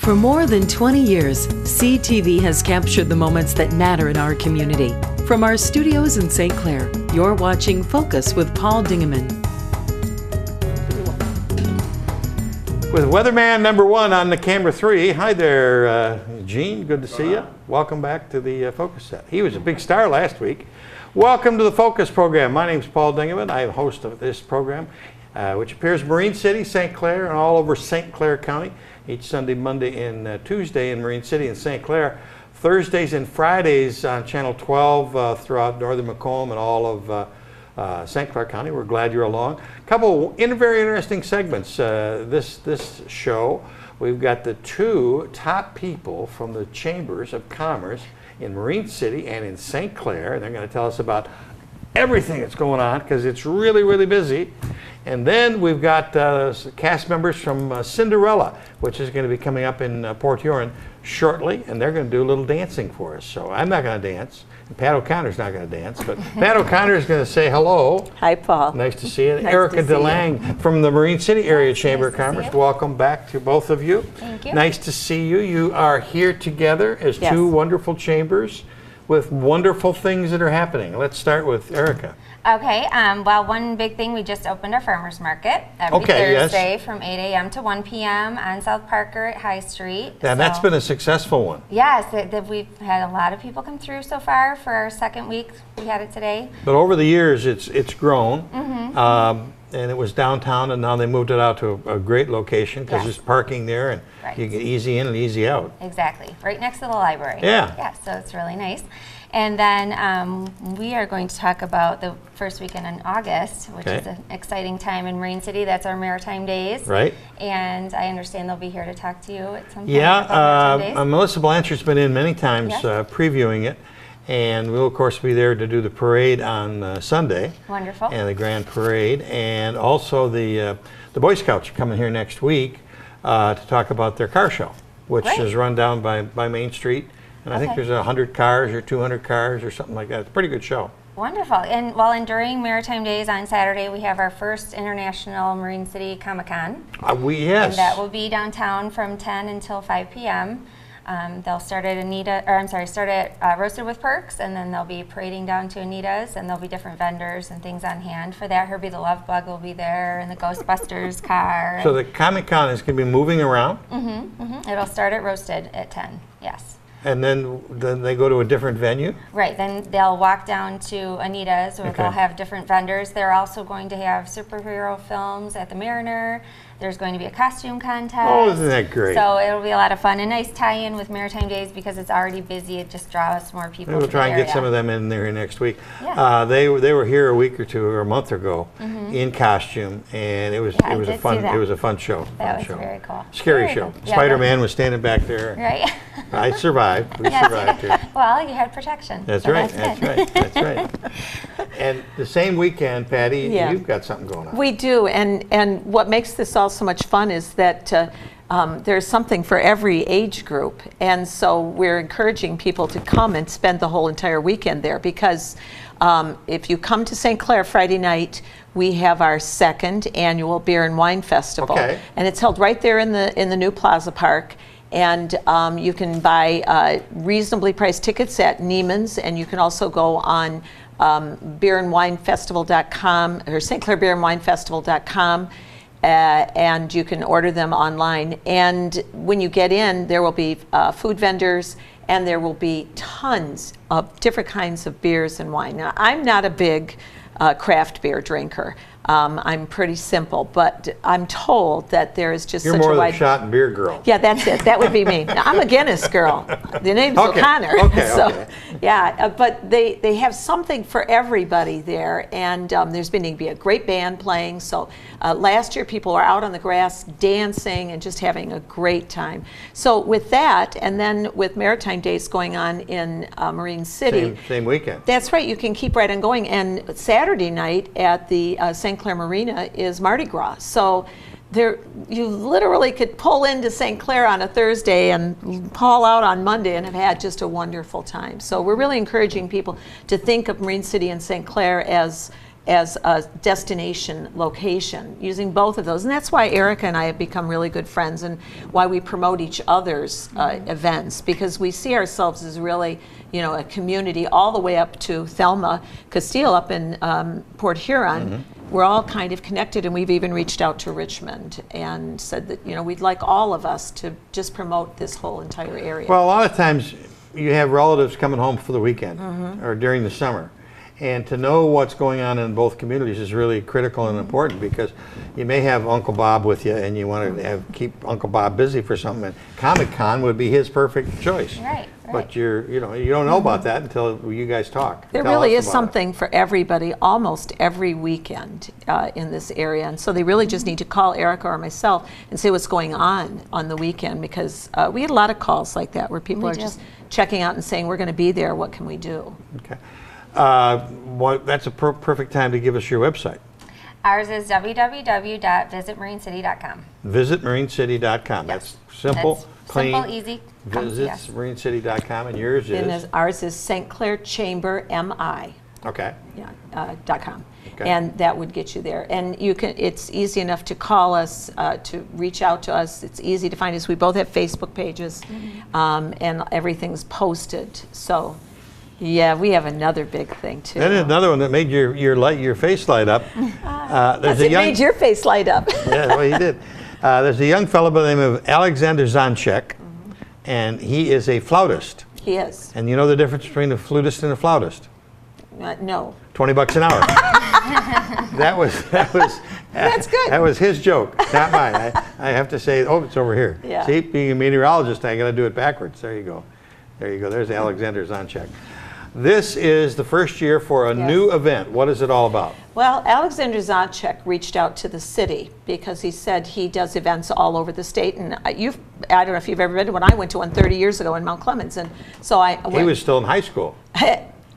For more than 20 years, CTV has captured the moments that matter in our community. From our studios in St. Clair, you're watching Focus with Paul Dingeman. With weatherman number one on the camera 3. Hi there, Gene. Good to see you. Welcome back to the Focus set. He was a big star last week. Welcome to the Focus program. My name is Paul Dingeman. I am host of this program, which appears in Marine City, St. Clair, and all over St. Clair County. Each Sunday, Monday, and Tuesday in Marine City and St. Clair. Thursdays and Fridays on Channel 12 throughout northern Macomb and all of St. Clair County. We're glad you're along. A couple very interesting segments. This show, we've got the two top people from the Chambers of Commerce in Marine City and in St. Clair. They're going to tell us about everything that's going on because it's really, really busy. And then we've got cast members from Cinderalla, which is going to be coming up in Port Huron shortly, and they're going to do a little dancing for us. So I'm not going to dance, and Pat O'Connor's not going to dance, but Pat O'Connor is going to say hello. Hi, Paul. Nice to see you. Nice Erica to see DeLange from the Marine City Area Chamber of Commerce. Welcome back to both of you. Thank you. Nice to see you. You are here together as Yes. two wonderful chambers with wonderful things that are happening. Let's start with Erica. Okay, well, one big thing, we just opened our farmers market every Thursday from 8 a.m. to 1 p.m. on South Parker at High Street. Yeah, that's been a successful one. Yes, we've had a lot of people come through so far for our second week. We had it today. But over the years, it's grown, and it was downtown, and now they moved it out to a great location because there's parking there, and you get easy in and easy out. Exactly, right next to the library. Yeah. Yeah, so it's really nice. And then we are going to talk about the first weekend in August, which is an exciting time in Marine City. That's our Maritime Days. Right. And I understand they'll be here to talk to you at some point. Yeah, about Maritime Days. Melissa Blanchard's been in many times previewing it, and we'll of course be there to do the parade on Sunday. Wonderful. And the grand parade, and also the Boy Scouts are coming here next week to talk about their car show, which is run down by Main Street. And I think there's 100 cars or 200 cars or something like that. It's a pretty good show. Wonderful. And during Maritime Days on Saturday, we have our first International Marine City Comic-Con. Yes. And that will be downtown from 10 until 5 p.m. They'll start at Roasted with Perks, and then they'll be parading down to Anita's, and there'll be different vendors and things on hand for that. Herbie the Love Bug will be there, and the Ghostbusters car. So the Comic-Con is going to be moving around? It'll start at Roasted at 10, yes. And then they go to a different venue? Right, then they'll walk down to Anita's where they'll have different vendors. They're also going to have superhero films at the Mariner. There's going to be a costume contest. Oh, isn't that great? So it'll be a lot of fun. A nice tie-in with Maritime Days because it's already busy. It just draws more people. We'll try and get some of them in there next week. Yeah. They were here a week or two or a month ago in costume, and it was a fun show. That was very cool. Scary show. Yeah, Spider-Man was standing back there. Right. I survived. We survived here. Well, you had protection. That's so right. That's right. And the same weekend, Patty, you've got something going on. We do, and what makes this all so much fun is that there's something for every age group, and so we're encouraging people to come and spend the whole entire weekend there because if you come to St. Clair Friday night, we have our second annual Beer and Wine Festival, and it's held right there in the new Plaza Park. And you can buy reasonably priced tickets at Neiman's, and you can also go on beerandwinefestival.com or stclairbeerandwinefestival.com, and you can order them online. And when you get in, there will be food vendors, and there will be tons of different kinds of beers and wine. Now, I'm not a big craft beer drinker. I'm pretty simple, but I'm told that there is just You're such a wide... more the shot and beer girl. Yeah, that's it. That would be me. Now, I'm a Guinness girl. The name's O'Connor. Yeah, but they have something for everybody there, and there's going to be a great band playing. So last year, people were out on the grass dancing and just having a great time. So with that, and then with Maritime Days going on in Marine City. Same weekend. That's right. You can keep right on going. And Saturday night at the St. Clair Marina is Mardi Gras. So you literally could pull into St. Clair on a Thursday and haul out on Monday and have had just a wonderful time. So we're really encouraging people to think of Marine City and St. Clair as as a destination location, using both of those. And that's why Erica and I have become really good friends, and why we promote each other's events, because we see ourselves as really, you know, a community all the way up to Thelma Castile up in Port Huron. We're all kind of connected, and we've even reached out to Richmond and said that, you know, we'd like all of us to just promote this whole entire area. Well, a lot of times you have relatives coming home for the weekend or during the summer. And to know what's going on in both communities is really critical and important, because you may have Uncle Bob with you and you want to keep Uncle Bob busy for something. And Comic-Con would be his perfect choice. Right. But you don't know about that until you guys talk. There really is something for everybody almost every weekend in this area. And so they really just need to call Erica or myself and say what's going on the weekend, because we had a lot of calls like that where people are just checking out and saying, we're going to be there, what can we do? Okay. Well, that's a perfect time to give us your website. Ours is www.visitmarinecity.com. Visitmarinecity.com. That's simple, That's clean. simple, easy. Visitmarinecity.com, and yours is? And ours is St. Clair Chamber, MI. Okay. .com. Okay. And that would get you there. And you can. It's easy enough to call us, to reach out to us. It's easy to find us. We both have Facebook pages, and everything's posted. So, yeah, we have another big thing too. That is another one that made your face light up. Made your face light up. Yeah, well, he did. There's a young fellow by the name of Alexander Zonchek, and he is a flautist. He is. And you know the difference between a flutist and a flautist? No. $20 an hour. That was That's good. That was his joke, not mine. I have to say, oh, it's over here. Yeah. See, being a meteorologist, I got to do it backwards. There you go. There you go. There's Alexander Zonchek. This is the first year for a new event. What is it all about? Well, Alexander Zonchek reached out to the city because he said he does events all over the state. And I don't know if you've ever been to one. I went to one 30 years ago in Mount Clemens. And so He was still in high school.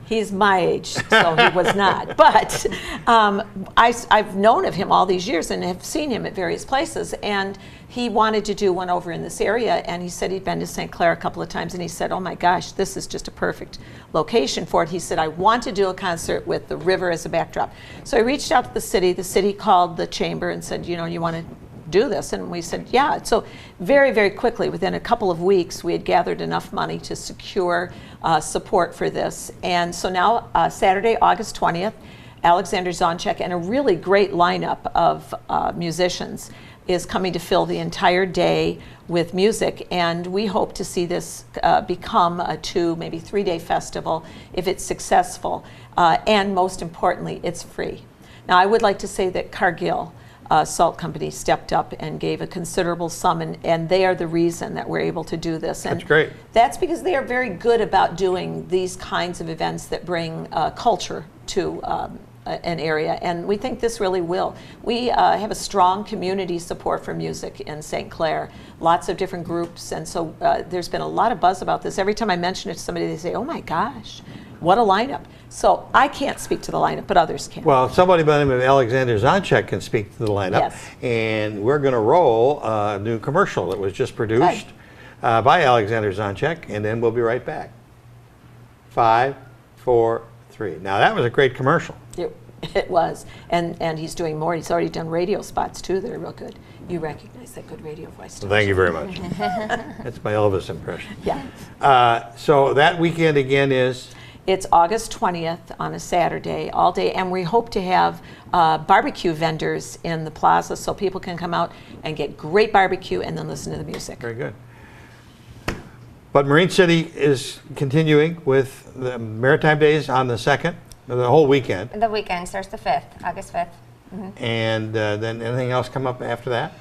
He's my age, so he was not. But I've known of him all these years and have seen him at various places. And he wanted to do one over in this area, and he said he'd been to St. Clair a couple of times, and he said, oh my gosh, this is just a perfect location for it. He said, I want to do a concert with the river as a backdrop. So I reached out to the city called the chamber and said, you know, you want to do this? And we said, yeah. So very, very quickly, within a couple of weeks, we had gathered enough money to secure support for this. And so now, Saturday, August 20th, Alexander Zonchek and a really great lineup of musicians is coming to fill the entire day with music, and we hope to see this become a 2, maybe 3-day festival if it's successful, and most importantly, it's free. Now, I would like to say that Cargill Salt Company stepped up and gave a considerable sum, and they are the reason that we're able to do this. And that's great. That's because they are very good about doing these kinds of events that bring culture to an area, and we think this really will. We have a strong community support for music in St. Clair, lots of different groups, and so there's been a lot of buzz about this. Every time I mention it to somebody, they say, oh my gosh, what a lineup. So I can't speak to the lineup, but others can. Well, somebody by the name of Alexander Zonchek can speak to the lineup, yes. And we're going to roll a new commercial that was just produced by Alexander Zonchek, and then we'll be right back. 5, 4, 3. Now that was a great commercial. It was, and he's doing more. He's already done radio spots too that are real good. You recognize that good radio voice, don't you? Thank you very much. That's my Elvis impression. Yeah. So that weekend again is? It's August 20th on a Saturday, all day, and we hope to have barbecue vendors in the plaza so people can come out and get great barbecue and then listen to the music. Very good. But Marine City is continuing with the Maritime Days on the 2nd, the whole weekend. The weekend starts the 5th, August 5th. And then anything else come up after that?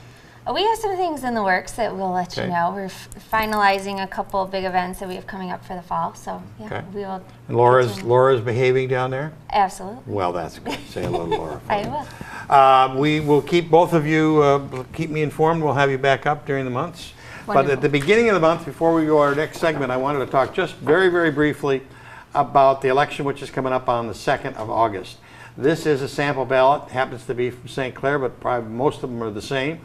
We have some things in the works that we'll let you know. We're finalizing a couple of big events that we have coming up for the fall. So yeah, we will. And Laura's behaving down there? Absolutely. Well, that's good. Say hello to Laura. I will. We will keep both of you, keep me informed. We'll have you back up during the months. Wonderful. But at the beginning of the month, before we go our next segment, I wanted to talk just very, very briefly about the election, which is coming up on the 2nd of August. This is a sample ballot. Happens to be from St. Clair, but probably most of them are the same.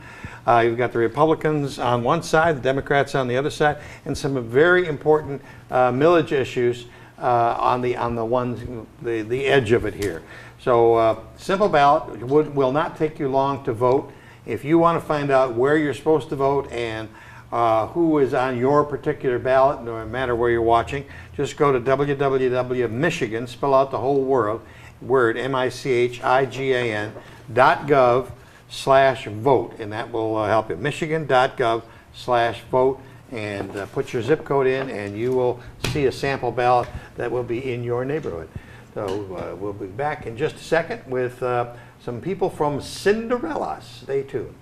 You've got the Republicans on one side, the Democrats on the other side, and some very important millage issues on the edge of it here. So simple ballot, will not take you long to vote. If you want to find out where you're supposed to vote and who is on your particular ballot, no matter where you're watching, just go to www.michigan, spell out the whole word, michigan.gov/vote, and that will help you. Michigan.gov/vote, and put your zip code in, and you will see a sample ballot that will be in your neighborhood. So we'll be back in just a second with some people from Cinderalla. Stay tuned.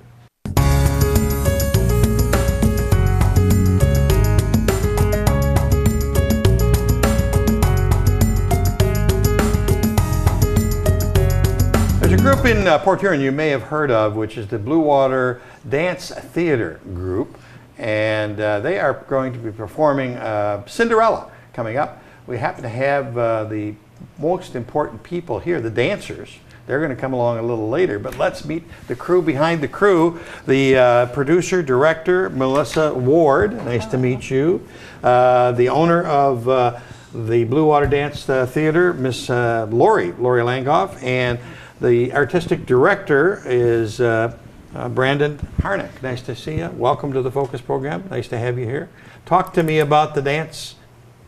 There's a group in Port Huron you may have heard of, which is the Blue Water Dance Theater Group, and they are going to be performing Cinderella coming up. We happen to have the most important people here, the dancers. They're going to come along a little later, but let's meet the crew behind the crew. The producer, director, Melissa Ward. Nice to meet you. The owner of the Blue Water Dance Theater, Miss Lori Langoff, and the artistic director is Brandon Harnick. Nice to see you. Welcome to the Focus program. Nice to have you here. Talk to me about the dance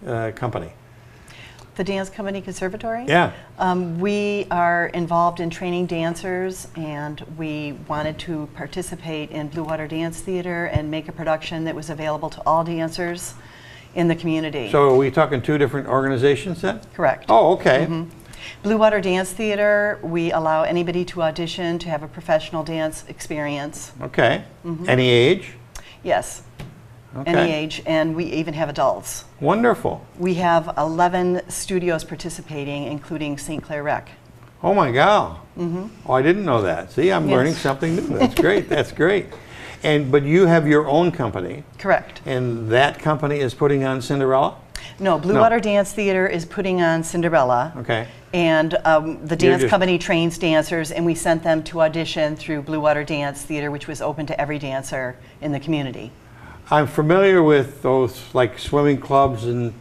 company. The Dance Company Conservatory? Yeah. We are involved in training dancers, and we wanted to participate in Blue Water Dance Theater and make a production that was available to all dancers in the community. So are we talking two different organizations then? Correct. Oh, okay. Blue Water Dance Theater, we allow anybody to audition to have a professional dance experience. Okay. Any age? Yes. Okay. Any age, and we even have adults. Wonderful. We have 11 studios participating, including St. Clair Rec. Oh my God. Oh, I didn't know that. See, I'm Yes. learning something new. That's great. That's great. But you have your own company. Correct. And that company is putting on Cinderella? No, Blue Water Dance Theater is putting on Cinderella. Okay. And the dance company trains dancers, and we sent them to audition through Blue Water Dance Theater, which was open to every dancer in the community. I'm familiar with those like swimming clubs and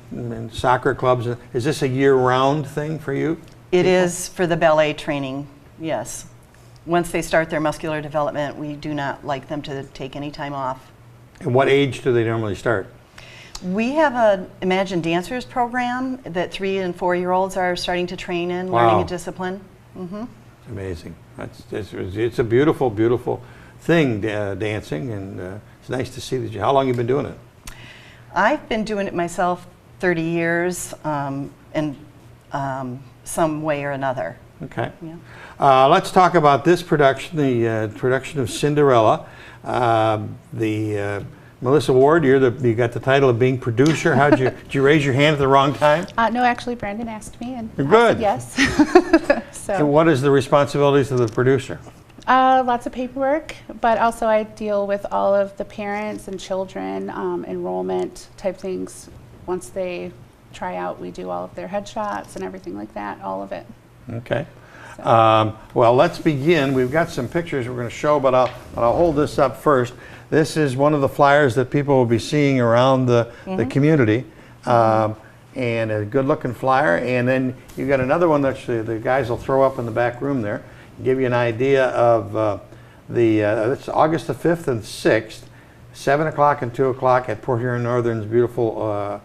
soccer clubs. Is this a year-round thing for you? It is for the ballet training, yes. Once they start their muscular development, we do not like them to take any time off. And what age do they normally start? We have an Imagine Dancers program that 3- and 4-year-olds are starting to train in, Wow. learning a discipline. It's amazing. It's a beautiful, beautiful thing, dancing, and it's nice to see that you. How long have you been doing it? I've been doing it myself 30 years in some way or another. Okay. Yeah. Let's talk about this production, the production of Cinderella. Melissa Ward, you got the title of being producer. Did you raise your hand at the wrong time? No, actually, Brandon asked me, and Good. I said yes. And what is the responsibilities of the producer? Lots of paperwork, but also I deal with all of the parents and children, enrollment type things. Once they try out, we do all of their headshots and everything like that, all of it. Okay. Well, let's begin. We've got some pictures we're going to show, but I'll hold this up first. This is one of the flyers that people will be seeing around the community, and a good-looking flyer. And then you got another one that the guys will throw up in the back room there, give you an idea of it's August the 5th and 6th, 7 o'clock and 2 o'clock at Port Huron Northern's beautiful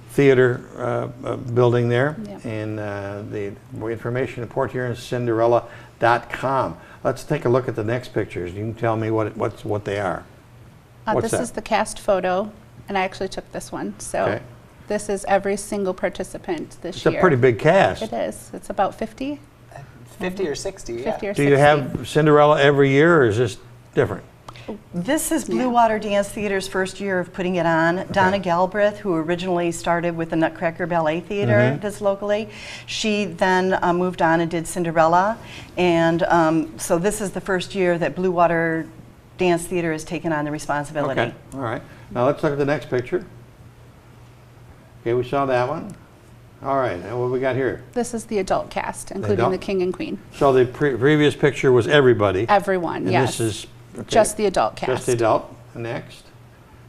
theater building there. Yep. And the more information at porthuroncinderella.com. Let's take a look at the next pictures. You can tell me what they are. What's This that? is the cast photo, and I actually took this one. So Okay. this is every single participant this It's year. a pretty big cast. It is. It's about 50. 50 or 60, yeah. 50 or Do 60. you have Cinderella every year, or is this different? This is Blue Water Dance Theater's first year of putting it on. Donna Galbraith, who originally started with the Nutcracker Ballet Theater that's locally, she then moved on and did Cinderella. And so this is the first year that Blue Water Dance Theater has taken on the responsibility. Okay, all right. Now let's look at the next picture. Okay, we saw that one. All right, and what we got here? This is the adult cast, including adult? the king and queen. So the previous picture was everybody. Everyone, And yes. this is okay, Just the adult cast. Just the adult. Next.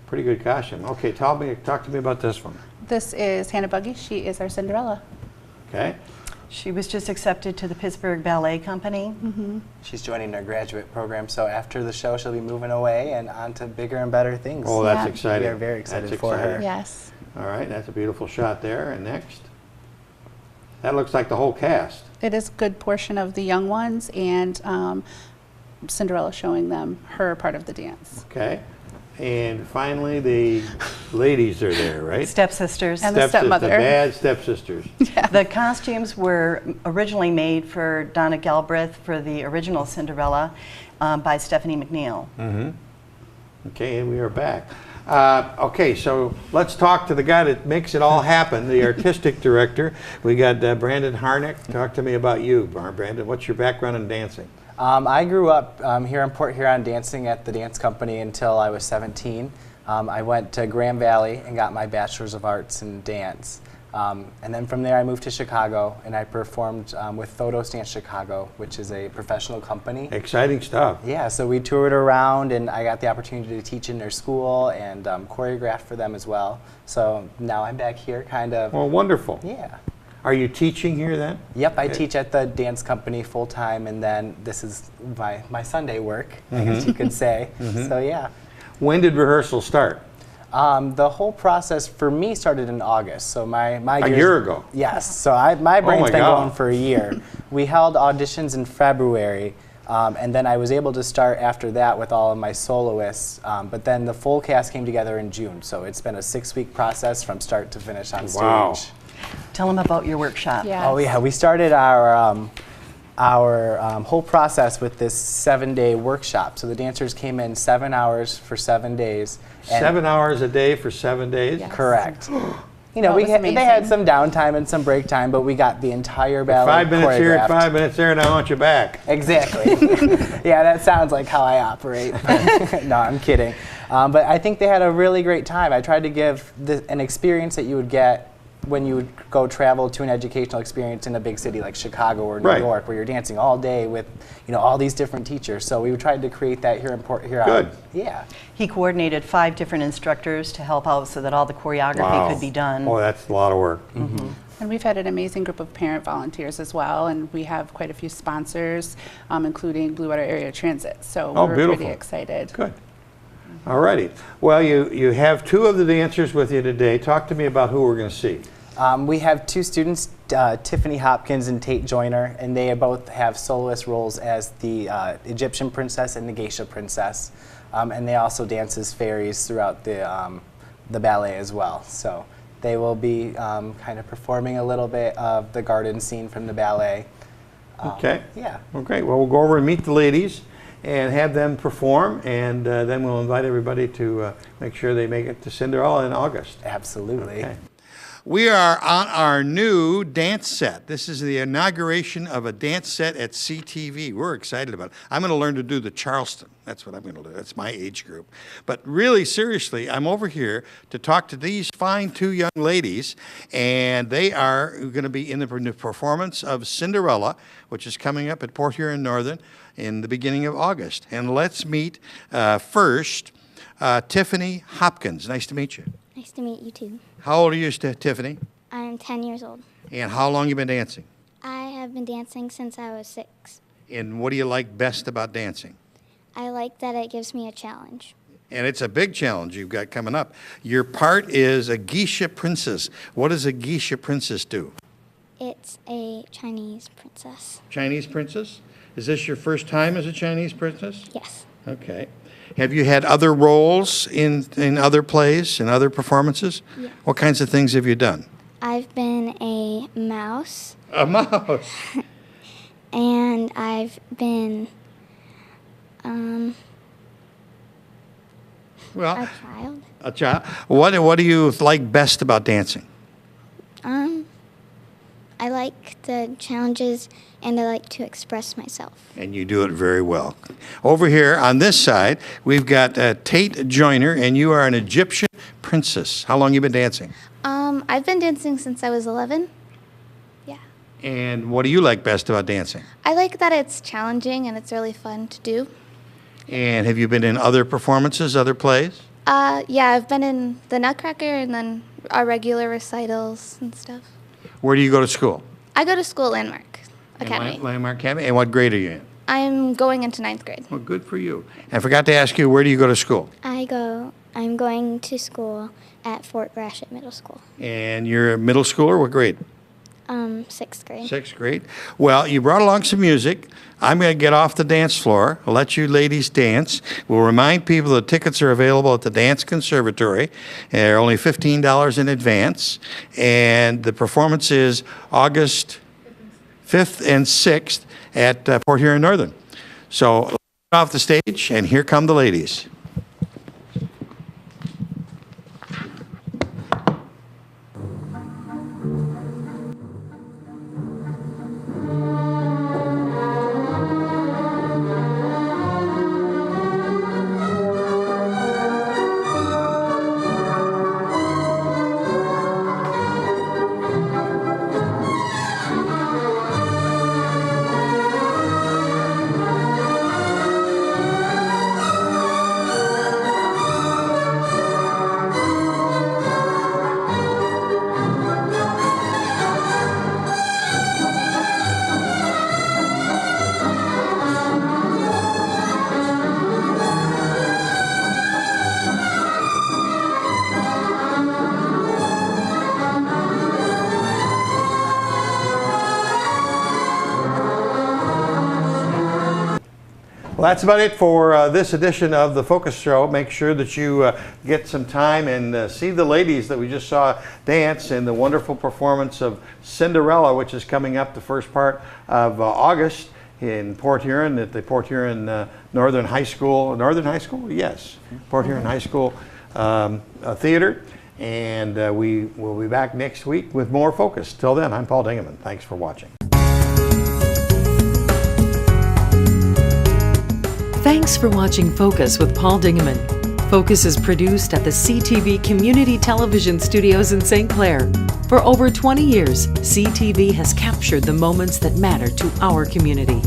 Pretty good costume. Okay, talk to me about this one. This is Hannah Buggy. She is our Cinderella. Okay. She was just accepted to the Pittsburgh Ballet Company. She's joining our graduate program, so after the show, she'll be moving away and on to bigger and better things. Oh, that's Yeah. exciting. We are very excited That's for her. exciting. Yes. All right, that's a beautiful shot there. And next. That looks like the whole cast. It is a good portion of the young ones, and Cinderella showing them her part of the dance. Okay. And finally, the ladies are there, right? Stepsisters. And the stepmother. Bad stepsisters. The costumes were originally made for Donna Galbraith for the original Cinderella by Stephanie McNeil. Okay, and we are back. Okay, so let's talk to the guy that makes it all happen, the artistic director. We got Brandon Harnick. Talk to me about you, Brandon. What's your background in dancing? I grew up here in Port Huron dancing at the dance company until I was 17. I went to Grand Valley and got my Bachelor's of Arts in dance. And then from there I moved to Chicago and I performed with Thodos Dance Chicago, which is a professional company. Exciting stuff. Yeah, so we toured around and I got the opportunity to teach in their school and choreograph for them as well. So now I'm back here kind of. Well, wonderful. Yeah. Are you teaching here then? Yep, I teach at the dance company full time, and then this is my Sunday work, I guess you could say. So yeah. When did rehearsal start? The whole process for me started in August. So my A year ago? Yes. So my brain's my been God. going for a year. We held auditions in February, and then I was able to start after that with all of my soloists. But then the full cast came together in June. So it's been a 6-week process from start to finish on Wow. stage. Tell them about your workshop. Yes. Oh yeah, we started our whole process with this 7-day workshop. So the dancers came in 7 hours for 7 days. and- 7 hours a day for 7 days? Yes. Correct. You know, That was they had amazing. some downtime and some break time, but we got the entire ballet 5 minutes here, choreographed. 5 minutes there, and I want you back. Exactly. Yeah, that sounds like how I operate. No, I'm kidding. But I think they had a really great time. I tried to give an experience that you would get when you would go travel to an educational experience in a big city like Chicago or New Right. York, where you're dancing all day with, all these different teachers. So we tried to create that here in Port Huron. Good. Yeah. He coordinated 5 different instructors to help out so that all the choreography could be done. Oh, that's a lot of work. And we've had an amazing group of parent volunteers as well, and we have quite a few sponsors, including Blue Water Area Transit. So Oh, we're beautiful. pretty excited. Good. All righty. Well, you have 2 of the dancers with you today. Talk to me about who we're going to see. We have 2 students, Tiffany Hopkins and Tate Joyner, and they both have soloist roles as the Egyptian princess and the Geisha princess. And they also dance as fairies throughout the ballet as well. So they will be kind of performing a little bit of the garden scene from the ballet. Okay. Yeah. Okay. Well, we'll go over and meet the ladies and have them perform, and then we'll invite everybody to make sure they make it to Cinderella in August. Absolutely. Okay. We are on our new dance set. This is the inauguration of a dance set at CTV. We're excited about it. I'm going to learn to do the Charleston. That's what I'm going to do. That's my age group. But really, seriously, I'm over here to talk to these fine 2 young ladies, and they are going to be in the performance of Cinderella, which is coming up at Port Huron Northern in the beginning of August. And let's meet first Tiffany Hopkins. Nice to meet you. Nice to meet you too. How old are you, Tiffany? I'm 10 years old. And how long you been dancing? I have been dancing since I was 6. And what do you like best about dancing? I like that it gives me a challenge. And it's a big challenge you've got coming up. Your part is a geisha princess. What does a geisha princess do? It's a Chinese princess. Chinese princess? Is this your first time as a Chinese princess? Yes. Okay. Have you had other roles in other plays and other performances? Yes. What kinds of things have you done? I've been a mouse, A mouse. and I've been Well, a child. a child. What do you like best about dancing? I like the challenges, and I like to express myself. And you do it very well. Over here on this side, we've got Tate Joyner, and you are an Egyptian princess. How long you been dancing? I've been dancing since I was 11. Yeah. And what do you like best about dancing? I like that it's challenging and it's really fun to do. And have you been in other performances, other plays? Yeah, I've been in the Nutcracker and then our regular recitals and stuff. Where do you go to school? I go to school at Landmark Academy. Landmark Academy. And what grade are you in? I'm going into 9th grade. Well, good for you. I forgot to ask you, where do you go to school? I'm going to school at Fort Gratiot Middle School. And you're a middle schooler. What grade? 6th grade. 6th grade. Well, you brought along some music. I'm going to get off the dance floor. I'll let you ladies dance. We'll remind people that tickets are available at the Dance Conservatory. They're only $15 in advance. And the performance is August 5th and 6th at Port Huron Northern. So, let's get off the stage, and here come the ladies. Well, that's about it for this edition of the Focus Show. Make sure that you get some time and see the ladies that we just saw dance in the wonderful performance of Cinderella, which is coming up the first part of August in Port Huron at the Port Huron Northern High School. Northern High School? Yes. Port Huron High School Theater. And we will be back next week with more Focus. Till then, I'm Paul Dingeman. Thanks for watching. Thanks for watching Focus with Paul Dingeman. Focus is produced at the CTV Community Television Studios in St. Clair. For over 20 years, CTV has captured the moments that matter to our community.